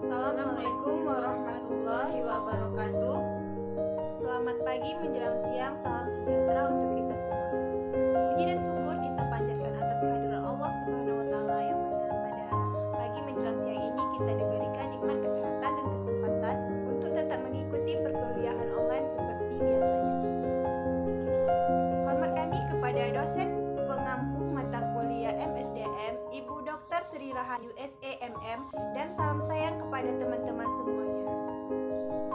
Assalamualaikum warahmatullahi wabarakatuh. Selamat pagi menjelang siang, salam sejahtera untuk kita semua. Puji dan syukur kita panjatkan atas kehadiran Allah Subhanahu wa Ta'ala, yang mana pada pagi menjelang siang ini kita diberikan nikmat kesehatan dan kesempatan untuk tetap mengikuti perkuliahan online seperti biasanya. Hormat kami kepada dosen pengampu mata kuliah MSDM, Ibu Dr. Sri Rahayu SEMM, dan salam sayang kepada teman-teman semuanya.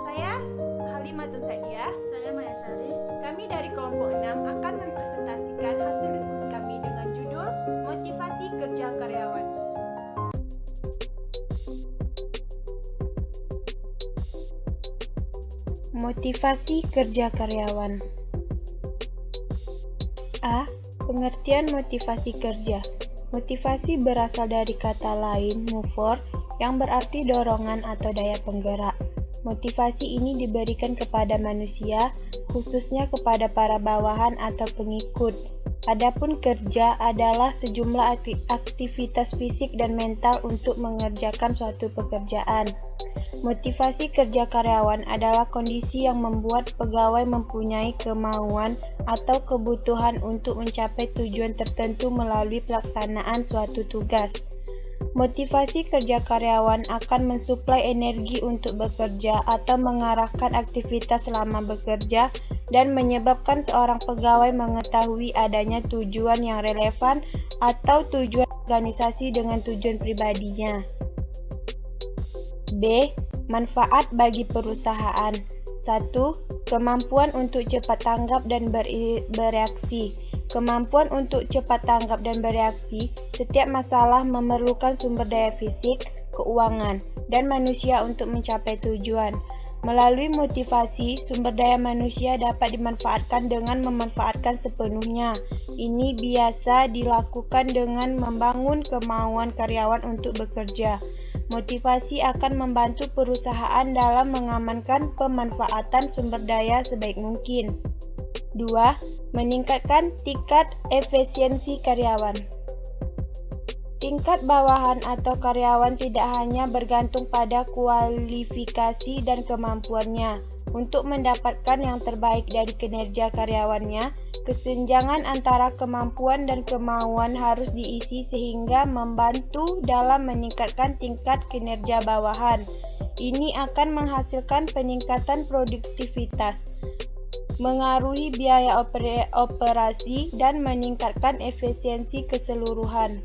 Saya Halimatul Sadiah. Saya Maya Sari. Kami dari kelompok 6 akan mempresentasikan hasil diskusi kami dengan judul Motivasi Kerja Karyawan. Motivasi kerja karyawan. A. Pengertian motivasi kerja. Motivasi berasal dari kata lain mover, yang berarti dorongan atau daya penggerak. Motivasi ini diberikan kepada manusia, khususnya kepada para bawahan atau pengikut. Adapun kerja adalah sejumlah aktivitas fisik dan mental untuk mengerjakan suatu pekerjaan. Motivasi kerja karyawan adalah kondisi yang membuat pegawai mempunyai kemauan atau kebutuhan untuk mencapai tujuan tertentu melalui pelaksanaan suatu tugas. Motivasi kerja karyawan akan mensuplai energi untuk bekerja atau mengarahkan aktivitas selama bekerja dan menyebabkan seorang pegawai mengetahui adanya tujuan yang relevan atau tujuan organisasi dengan tujuan pribadinya. B. Manfaat bagi perusahaan. 1. Kemampuan untuk cepat tanggap dan bereaksi. Kemampuan untuk cepat tanggap dan bereaksi. Setiap masalah memerlukan sumber daya fisik, keuangan, dan manusia untuk mencapai tujuan. Melalui motivasi, sumber daya manusia dapat dimanfaatkan dengan memanfaatkan sepenuhnya. Ini biasa dilakukan dengan membangun kemauan karyawan untuk bekerja. Motivasi akan membantu perusahaan dalam mengamankan pemanfaatan sumber daya sebaik mungkin. 2. Meningkatkan tingkat efisiensi karyawan. Tingkat bawahan atau karyawan tidak hanya bergantung pada kualifikasi dan kemampuannya. Untuk mendapatkan yang terbaik dari kinerja karyawannya, kesenjangan antara kemampuan dan kemauan harus diisi sehingga membantu dalam meningkatkan tingkat kinerja bawahan. Ini akan menghasilkan peningkatan produktivitas, mengaruhi biaya operasi, dan meningkatkan efisiensi keseluruhan.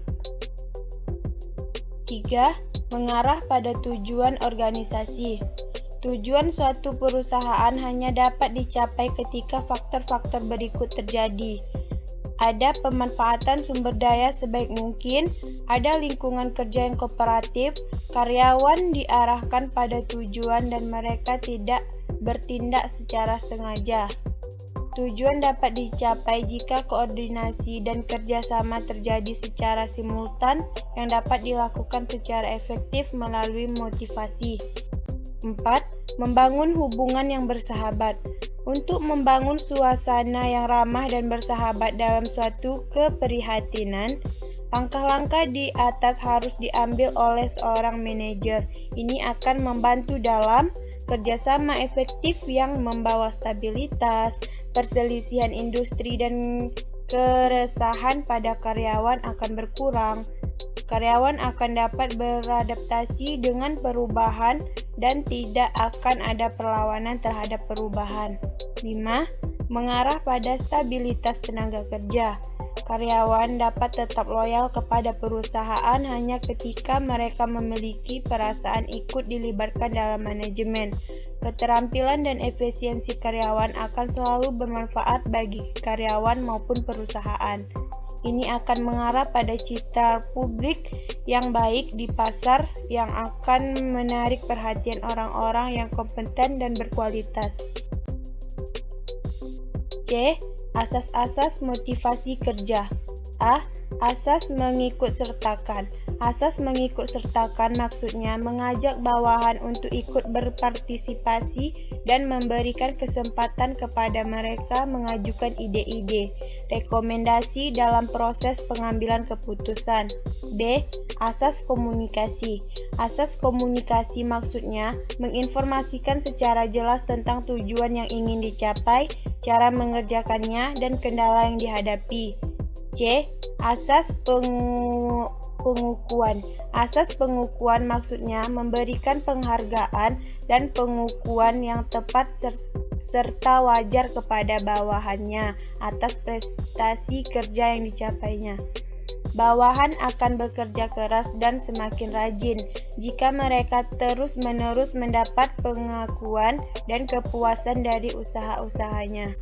3. Mengarah pada tujuan organisasi. Tujuan suatu perusahaan hanya dapat dicapai ketika faktor-faktor berikut terjadi. Ada pemanfaatan sumber daya sebaik mungkin, ada lingkungan kerja yang kooperatif, karyawan diarahkan pada tujuan dan mereka tidak bertindak secara sengaja. Tujuan dapat dicapai jika koordinasi dan kerjasama terjadi secara simultan yang dapat dilakukan secara efektif melalui motivasi. 4. Membangun hubungan yang bersahabat. Untuk membangun suasana yang ramah dan bersahabat dalam suatu keprihatinan, langkah-langkah di atas harus diambil oleh seorang manajer. Ini akan membantu dalam kerjasama efektif yang membawa stabilitas, perselisihan industri, dan keresahan pada karyawan akan berkurang. Karyawan akan dapat beradaptasi dengan perubahan dan tidak akan ada perlawanan terhadap perubahan. 5. Mengarah pada stabilitas tenaga kerja. Karyawan dapat tetap loyal kepada perusahaan hanya ketika mereka memiliki perasaan ikut dilibatkan dalam manajemen. Keterampilan dan efisiensi karyawan akan selalu bermanfaat bagi karyawan maupun perusahaan. Ini akan mengarah pada citra publik yang baik di pasar yang akan menarik perhatian orang-orang yang kompeten dan berkualitas. C. Asas-asas motivasi kerja. A. Asas mengikutsertakan. Asas mengikutsertakan maksudnya mengajak bawahan untuk ikut berpartisipasi dan memberikan kesempatan kepada mereka mengajukan ide-ide. rekomendasi dalam proses pengambilan keputusan. B. Asas komunikasi. Asas komunikasi maksudnya menginformasikan secara jelas tentang tujuan yang ingin dicapai, cara mengerjakannya, dan kendala yang dihadapi. C. Asas pengukuhan. Asas pengukuhan maksudnya memberikan penghargaan dan pengukuhan yang tepat serta wajar kepada bawahannya atas prestasi kerja yang dicapainya. Bawahan akan bekerja keras dan semakin rajin jika mereka terus-menerus mendapat pengakuan dan kepuasan dari usaha-usahanya.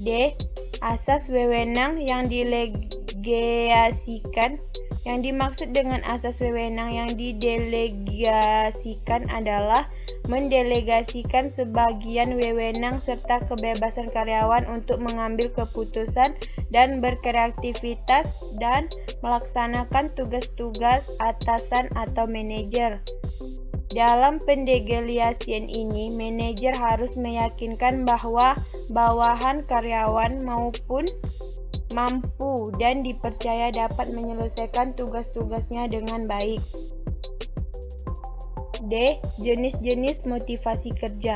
D. Asas wewenang yang didelegasikan. Yang dimaksud dengan asas wewenang yang didelegasikan adalah mendelegasikan sebagian wewenang serta kebebasan karyawan untuk mengambil keputusan dan berkreativitas dan melaksanakan tugas-tugas atasan atau manajer. Dalam pendelegasian ini, manajer harus meyakinkan bahwa bawahan karyawan maupun mampu dan dipercaya dapat menyelesaikan tugas-tugasnya dengan baik. D. Jenis-jenis motivasi kerja.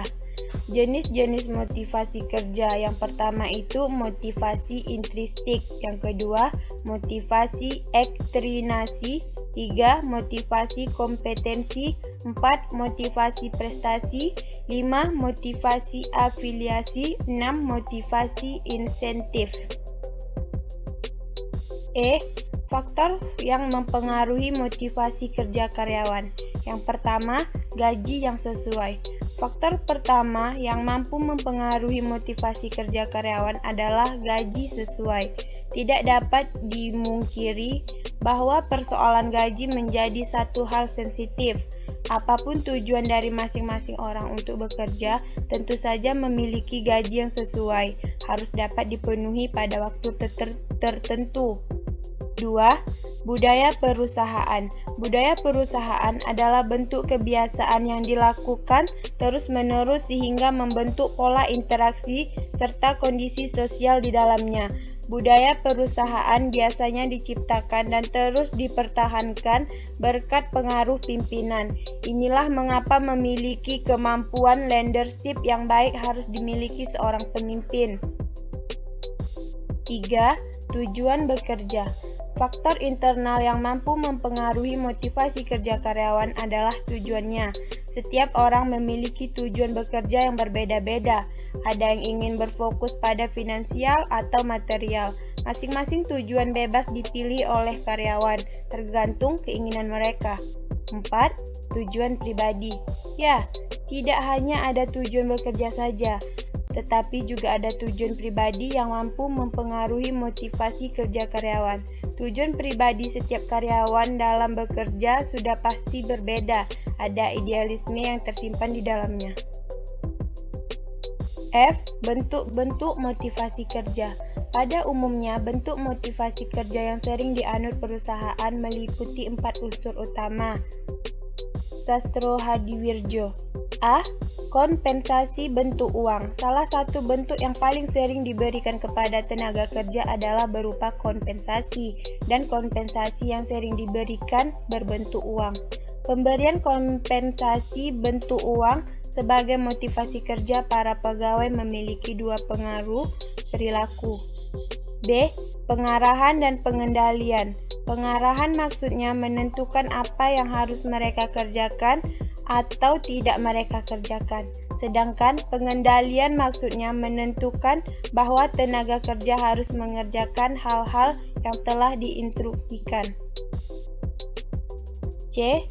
Jenis-jenis motivasi kerja yang pertama itu motivasi intrinsik, yang kedua motivasi ekstrinsi, 3 motivasi kompetensi, 4 motivasi prestasi, 5 motivasi afiliasi, 6 motivasi insentif. E. Faktor yang mempengaruhi motivasi kerja karyawan. Yang pertama, gaji yang sesuai. Faktor pertama yang mampu mempengaruhi motivasi kerja karyawan adalah gaji sesuai. Tidak dapat dimungkiri bahwa persoalan gaji menjadi satu hal sensitif. Apapun tujuan dari masing-masing orang untuk bekerja, tentu saja memiliki gaji yang sesuai, harus dapat dipenuhi pada waktu tertentu. 2. Budaya perusahaan. Budaya perusahaan adalah bentuk kebiasaan yang dilakukan terus-menerus sehingga membentuk pola interaksi serta kondisi sosial di dalamnya. Budaya perusahaan biasanya diciptakan dan terus dipertahankan berkat pengaruh pimpinan. Inilah mengapa memiliki kemampuan leadership yang baik harus dimiliki seorang pemimpin. 3. Tujuan bekerja. Faktor internal yang mampu mempengaruhi motivasi kerja karyawan adalah tujuannya. Setiap orang memiliki tujuan bekerja yang berbeda-beda. Ada yang ingin berfokus pada finansial atau material. Masing-masing tujuan bebas dipilih oleh karyawan, tergantung keinginan mereka. 4. Tujuan pribadi. Ya, tidak hanya ada tujuan bekerja saja, tetapi juga ada tujuan pribadi yang mampu mempengaruhi motivasi kerja karyawan. Tujuan pribadi setiap karyawan dalam bekerja sudah pasti berbeda. Ada idealisme yang tersimpan di dalamnya. F. Bentuk-bentuk motivasi kerja. Pada umumnya, bentuk motivasi kerja yang sering dianut perusahaan meliputi 4 unsur utama. Sastro Hadiwirjo. A. Kompensasi bentuk uang. Salah satu bentuk yang paling sering diberikan kepada tenaga kerja adalah berupa kompensasi, dan kompensasi yang sering diberikan berbentuk uang. Pemberian kompensasi bentuk uang sebagai motivasi kerja para pegawai memiliki 2 pengaruh perilaku. B. Pengarahan dan pengendalian. Pengarahan maksudnya menentukan apa yang harus mereka kerjakan atau tidak mereka kerjakan. Sedangkan pengendalian maksudnya menentukan bahwa tenaga kerja harus mengerjakan hal-hal yang telah diinstruksikan. C.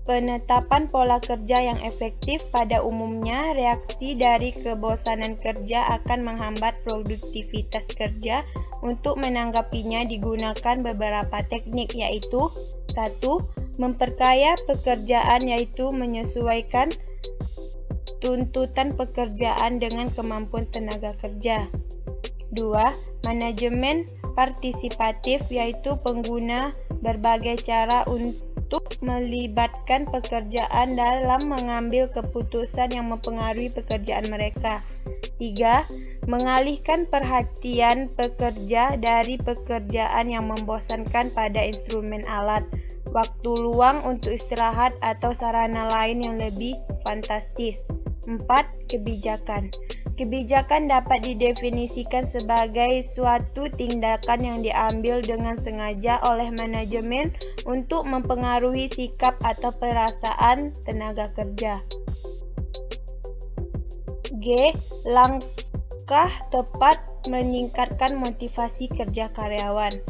Penetapan pola kerja yang efektif. Pada umumnya, reaksi dari kebosanan kerja akan menghambat produktivitas kerja. Untuk menanggapinya digunakan beberapa teknik, yaitu 1. Memperkaya pekerjaan, yaitu menyesuaikan tuntutan pekerjaan dengan kemampuan tenaga kerja. 2. Manajemen partisipatif, yaitu pengguna berbagai cara untuk melibatkan pekerjaan dalam mengambil keputusan yang mempengaruhi pekerjaan mereka. 3. Mengalihkan perhatian pekerja dari pekerjaan yang membosankan pada instrumen alat, waktu luang untuk istirahat atau sarana lain yang lebih fantastis. 4. Kebijakan. Kebijakan dapat didefinisikan sebagai suatu tindakan yang diambil dengan sengaja oleh manajemen untuk mempengaruhi sikap atau perasaan tenaga kerja. G. Langkah tepat meningkatkan motivasi kerja karyawan.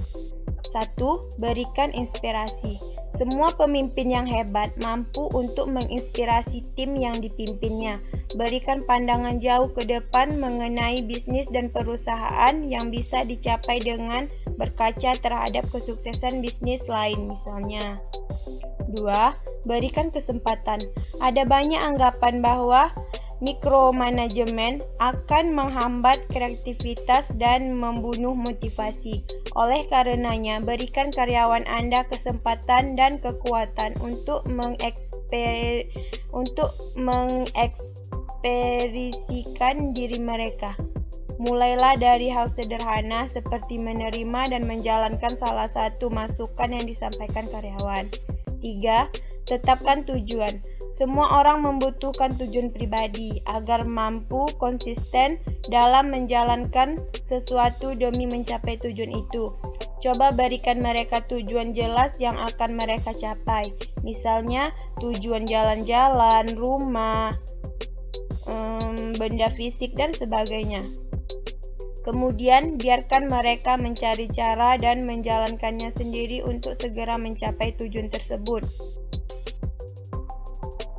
1. Berikan inspirasi. Semua pemimpin yang hebat mampu untuk menginspirasi tim yang dipimpinnya. Berikan pandangan jauh ke depan mengenai bisnis dan perusahaan yang bisa dicapai dengan berkaca terhadap kesuksesan bisnis lain misalnya. 2. Berikan kesempatan. Ada banyak anggapan bahwa mikromanajemen akan menghambat kreativitas dan membunuh motivasi. Oleh karenanya, berikan karyawan Anda kesempatan dan kekuatan untuk mengekspresikan diri mereka. Mulailah dari hal sederhana seperti menerima dan menjalankan salah satu masukan yang disampaikan karyawan. 3. Tetapkan tujuan. Semua orang membutuhkan tujuan pribadi agar mampu konsisten dalam menjalankan sesuatu demi mencapai tujuan itu. Coba berikan mereka tujuan jelas yang akan mereka capai. Misalnya tujuan jalan-jalan, rumah, benda fisik dan sebagainya. Kemudian biarkan mereka mencari cara dan menjalankannya sendiri untuk segera mencapai tujuan tersebut.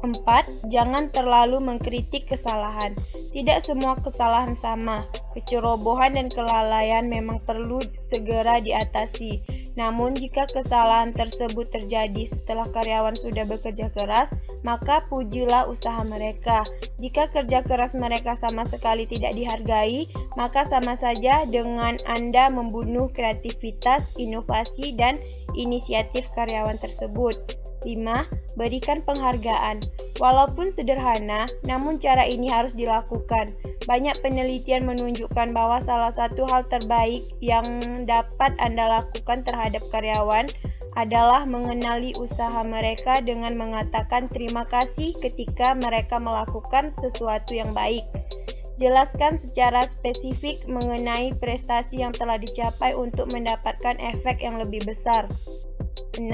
4. Jangan terlalu mengkritik kesalahan. Tidak semua kesalahan sama. Kecerobohan dan kelalaian memang perlu segera diatasi. Namun jika kesalahan tersebut terjadi setelah karyawan sudah bekerja keras, maka pujilah usaha mereka. Jika kerja keras mereka sama sekali tidak dihargai, maka sama saja dengan Anda membunuh kreativitas, inovasi, dan inisiatif karyawan tersebut. 5. Berikan penghargaan. Walaupun sederhana, namun cara ini harus dilakukan. Banyak penelitian menunjukkan bahwa salah satu hal terbaik yang dapat Anda lakukan terhadap karyawan adalah mengenali usaha mereka dengan mengatakan terima kasih ketika mereka melakukan sesuatu yang baik. Jelaskan secara spesifik mengenai prestasi yang telah dicapai untuk mendapatkan efek yang lebih besar. 6.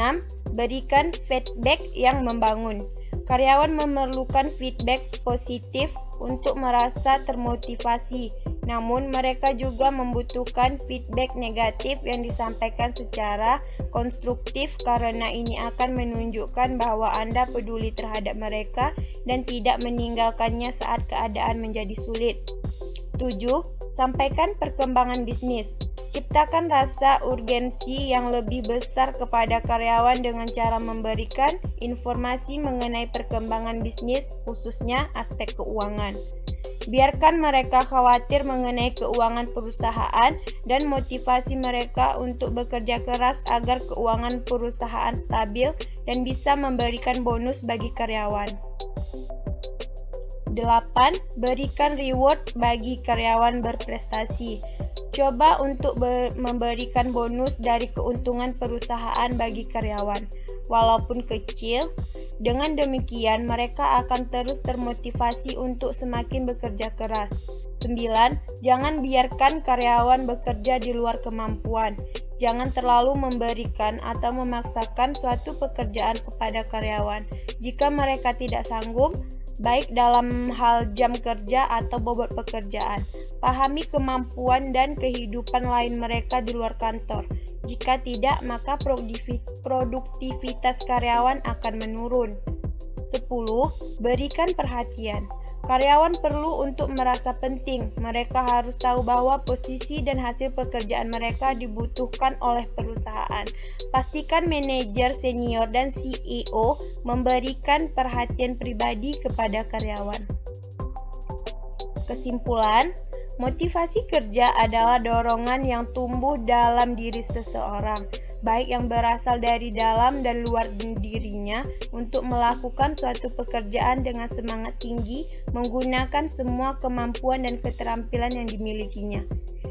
Berikan feedback yang membangun. Karyawan memerlukan feedback positif untuk merasa termotivasi. Namun, mereka juga membutuhkan feedback negatif yang disampaikan secara konstruktif karena ini akan menunjukkan bahwa Anda peduli terhadap mereka dan tidak meninggalkannya saat keadaan menjadi sulit. 7. Sampaikan perkembangan bisnis. Ciptakan rasa urgensi yang lebih besar kepada karyawan dengan cara memberikan informasi mengenai perkembangan bisnis, khususnya aspek keuangan. Biarkan mereka khawatir mengenai keuangan perusahaan dan motivasi mereka untuk bekerja keras agar keuangan perusahaan stabil dan bisa memberikan bonus bagi karyawan. 8. Berikan reward bagi karyawan berprestasi. Coba untuk memberikan bonus dari keuntungan perusahaan bagi karyawan, walaupun kecil. Dengan demikian, mereka akan terus termotivasi untuk semakin bekerja keras. 9. Jangan biarkan karyawan bekerja di luar kemampuan. Jangan terlalu memberikan atau memaksakan suatu pekerjaan kepada karyawan. Jika mereka tidak sanggup, baik dalam hal jam kerja atau bobot pekerjaan, pahami kemampuan dan kehidupan lain mereka di luar kantor. Jika tidak, maka produktivitas karyawan akan menurun. 10. Berikan perhatian. Karyawan perlu untuk merasa penting. Mereka harus tahu bahwa posisi dan hasil pekerjaan mereka dibutuhkan oleh perusahaan. Pastikan manajer senior dan CEO memberikan perhatian pribadi kepada karyawan. Kesimpulan, motivasi kerja adalah dorongan yang tumbuh dalam diri seseorang. baik yang berasal dari dalam dan luar dirinya, untuk melakukan suatu pekerjaan dengan semangat tinggi, menggunakan semua kemampuan dan keterampilan yang dimilikinya.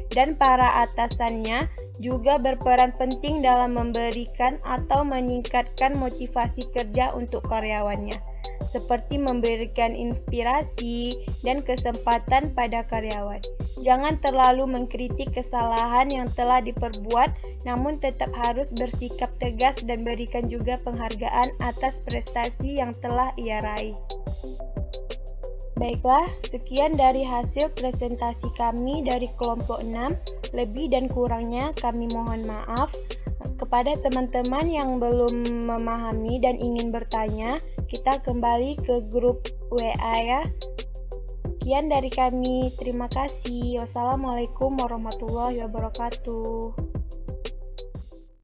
Dan para atasannya juga berperan penting dalam memberikan atau meningkatkan motivasi kerja untuk karyawannya, seperti memberikan inspirasi dan kesempatan pada karyawan. Jangan terlalu mengkritik kesalahan yang telah diperbuat, namun tetap harus bersikap tegas dan berikan juga penghargaan atas prestasi yang telah ia raih. Baiklah, sekian dari hasil presentasi kami dari kelompok 6. Lebih dan kurangnya kami mohon maaf. Kepada teman-teman yang belum memahami dan ingin bertanya, kita kembali ke grup WA ya. Sekian dari kami, terima kasih. Wassalamualaikum warahmatullahi wabarakatuh.